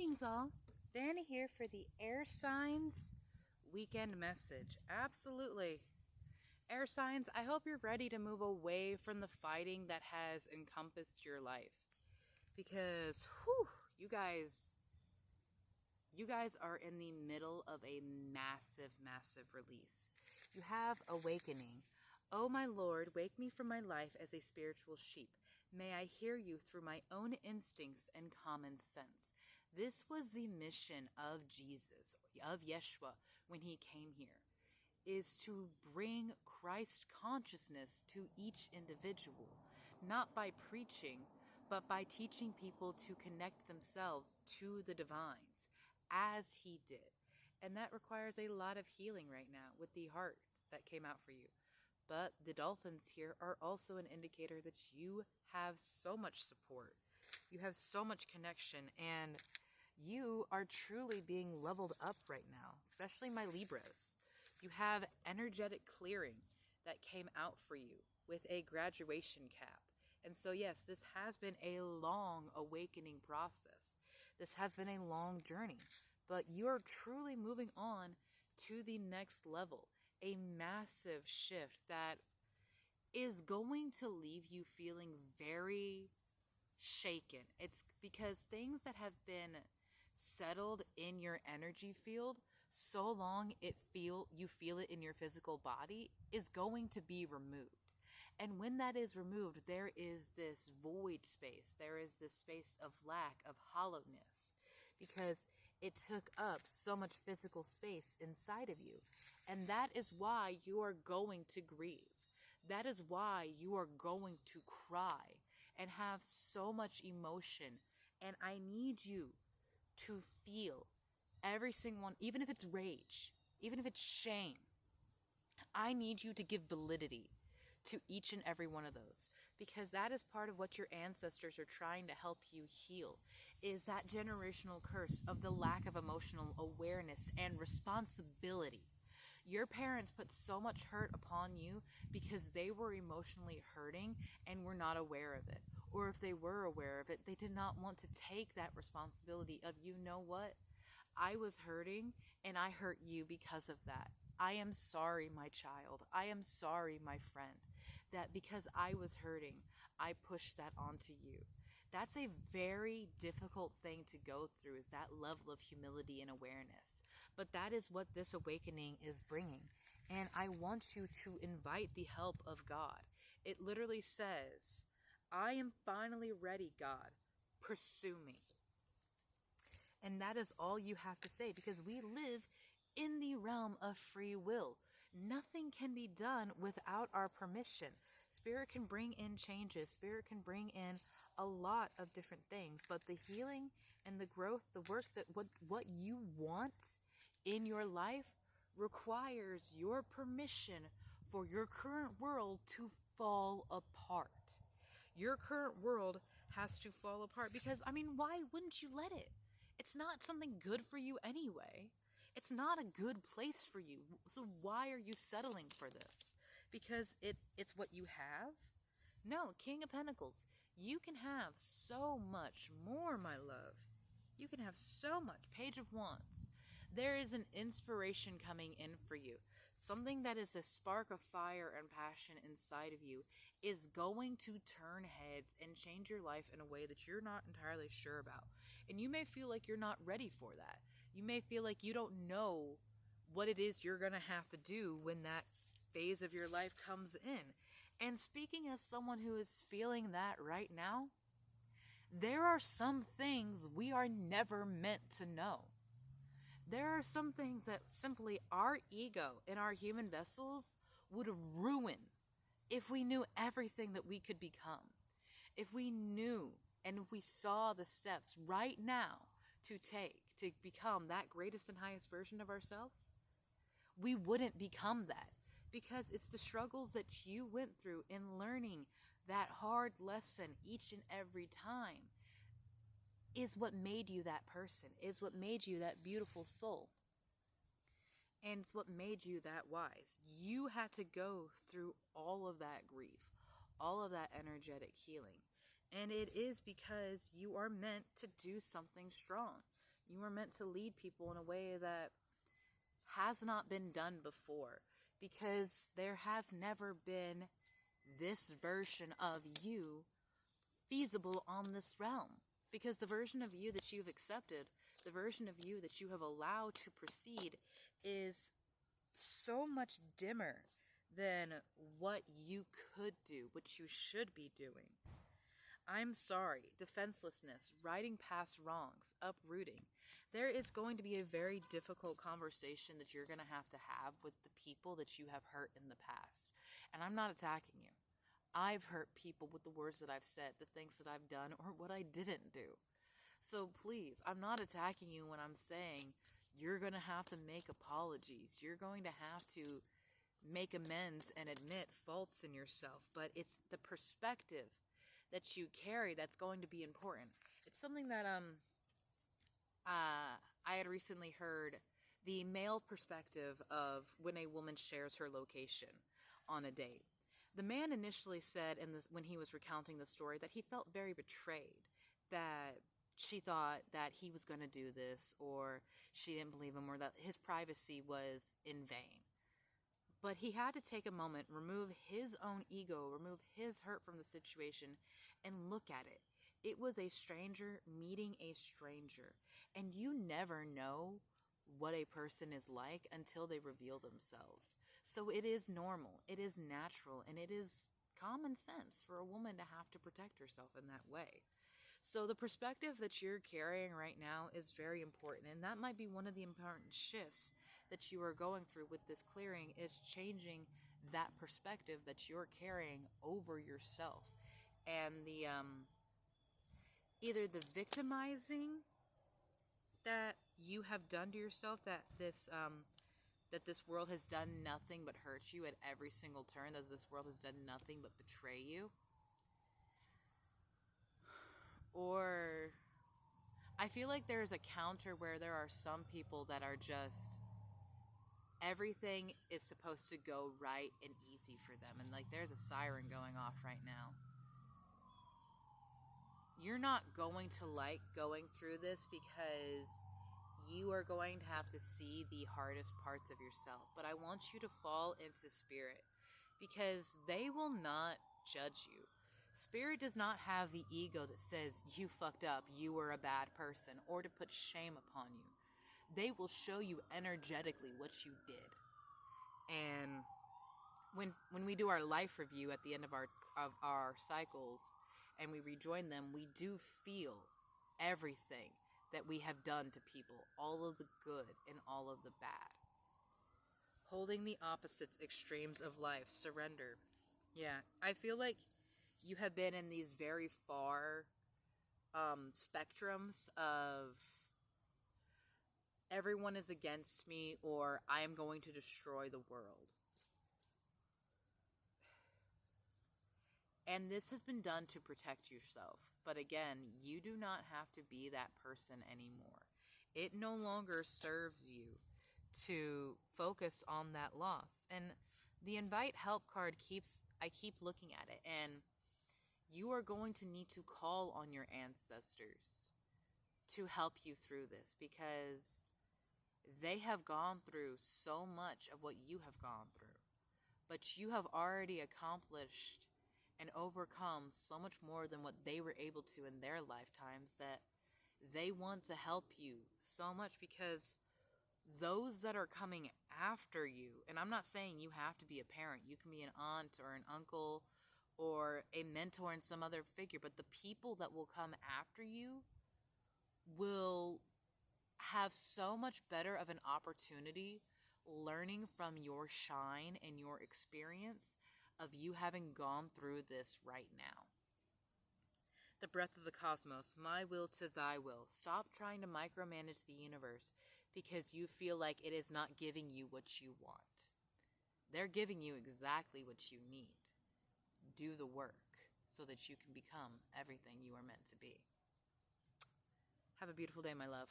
Greetings all, Vanna here for the air signs weekend message. Absolutely. Air signs, I hope you're ready to move away from the fighting that has encompassed your life. Because, you guys are in the middle of a massive, massive release. You have awakening. Oh my Lord, wake me from my life as a spiritual sheep. May I hear you through my own instincts and common sense. This was the mission of Jesus, of Yeshua, when he came here, is to bring Christ consciousness to each individual, not by preaching, but by teaching people to connect themselves to the divines, as he did. And that requires a lot of healing right now with the hearts that came out for you. But the dolphins here are also an indicator that you have so much support. You have so much connection, and you are truly being leveled up right now, especially my Libras. You have energetic clearing that came out for you with a graduation cap. And so, yes, this has been a long awakening process. This has been a long journey, but you're truly moving on to the next level. A massive shift that is going to leave you feeling very shaken. It's because things that have been settled in your energy field so long you feel it in your physical body is going to be removed. And when that is removed, there is this void space. There is this space of lack, of hollowness, because it took up so much physical space inside of you. And that is why you are going to grieve. That is why you are going to cry and have so much emotion. And I need you to feel every single one, even if it's rage, even if it's shame. I need you to give validity to each and every one of those, because that is part of what your ancestors are trying to help you heal, is that generational curse of the lack of emotional awareness and responsibility. Your parents put so much hurt upon you because they were emotionally hurting and were not aware of it. Or if they were aware of it, they did not want to take that responsibility of, you know what? I was hurting and I hurt you because of that. I am sorry, my child. I am sorry, my friend, that because I was hurting, I pushed that onto you. That's a very difficult thing to go through, is that level of humility and awareness. But that is what this awakening is bringing. And I want you to invite the help of God. It literally says, I am finally ready, God. Pursue me. And that is all you have to say, because we live in the realm of free will. Nothing can be done without our permission. Spirit can bring in changes. Spirit can bring in a lot of different things. But the healing and the growth, the work, that what you want in your life requires your permission for your current world to fall apart. Your current world has to fall apart because, why wouldn't you let it? It's not something good for you anyway. It's not a good place for you. So why are you settling for this? Because it's what you have? No, King of Pentacles. You can have so much more, my love. You can have so much. Page of Wands. There is an inspiration coming in for you. Something that is a spark of fire and passion inside of you is going to turn heads and change your life in a way that you're not entirely sure about. And you may feel like you're not ready for that. You may feel like you don't know what it is you're going to have to do when that phase of your life comes in. And speaking as someone who is feeling that right now, there are some things we are never meant to know. There are some things that simply our ego and our human vessels would ruin if we knew everything that we could become. If we knew and if we saw the steps right now to take to become that greatest and highest version of ourselves, we wouldn't become that, because it's the struggles that you went through in learning that hard lesson each and every time is what made you that person, is what made you that beautiful soul. And it's what made you that wise. You had to go through all of that grief, all of that energetic healing. And it is because you are meant to do something strong. You are meant to lead people in a way that has not been done before, because there has never been this version of you feasible on this realm. Because the version of you that you've accepted, the version of you that you have allowed to proceed, is so much dimmer than what you could do, what you should be doing. I'm sorry, defenselessness, riding past wrongs, uprooting. There is going to be a very difficult conversation that you're going to have with the people that you have hurt in the past. And I'm not attacking you. I've hurt people with the words that I've said, the things that I've done, or what I didn't do. So please, I'm not attacking you when I'm saying you're going to have to make apologies. You're going to have to make amends and admit faults in yourself. But it's the perspective that you carry that's going to be important. It's something that I had recently heard, the male perspective of when a woman shares her location on a date. The man initially said when he was recounting the story that he felt very betrayed, that she thought that he was going to do this, or she didn't believe him, or that his privacy was in vain. But he had to take a moment, remove his own ego, remove his hurt from the situation, and look at it. It was a stranger meeting a stranger. And you never know what a person is like until they reveal themselves. So it is normal, it is natural, and it is common sense for a woman to have to protect herself in that way. So the perspective that you're carrying right now is very important, and that might be one of the important shifts that you are going through with this clearing, is changing that perspective that you're carrying over yourself. And the either the victimizing that you have done to yourself, that this world has done nothing but hurt you at every single turn, that this world has done nothing but betray you. Or I feel like there's a counter where there are some people that are just, everything is supposed to go right and easy for them. And like, there's a siren going off right now. You're not going to like going through this, because you are going to have to see the hardest parts of yourself. But I want you to fall into spirit, because they will not judge you. Spirit does not have the ego that says you fucked up, you were a bad person, or to put shame upon you. They will show you energetically what you did. And when we do our life review at the end of our cycles and we rejoin them, we do feel everything that we have done to people, all of the good and all of the bad. Holding the opposites extremes of life, surrender. Yeah, I feel like you have been in these very far spectrums of everyone is against me, or I am going to destroy the world. And this has been done to protect yourself. But again, you do not have to be that person anymore. It no longer serves you to focus on that loss. And the invite help card I keep looking at it, and you are going to need to call on your ancestors to help you through this, because they have gone through so much of what you have gone through. But you have already accomplished and overcome so much more than what they were able to in their lifetimes, that they want to help you so much, because those that are coming after you, and I'm not saying you have to be a parent, you can be an aunt or an uncle or a mentor and some other figure, but the people that will come after you will have so much better of an opportunity learning from your shine and your experience of you having gone through this right now. The breath of the cosmos, my will to thy will. Stop trying to micromanage the universe because you feel like it is not giving you what you want. They're giving you exactly what you need. Do the work so that you can become everything you are meant to be. Have a beautiful day, my love.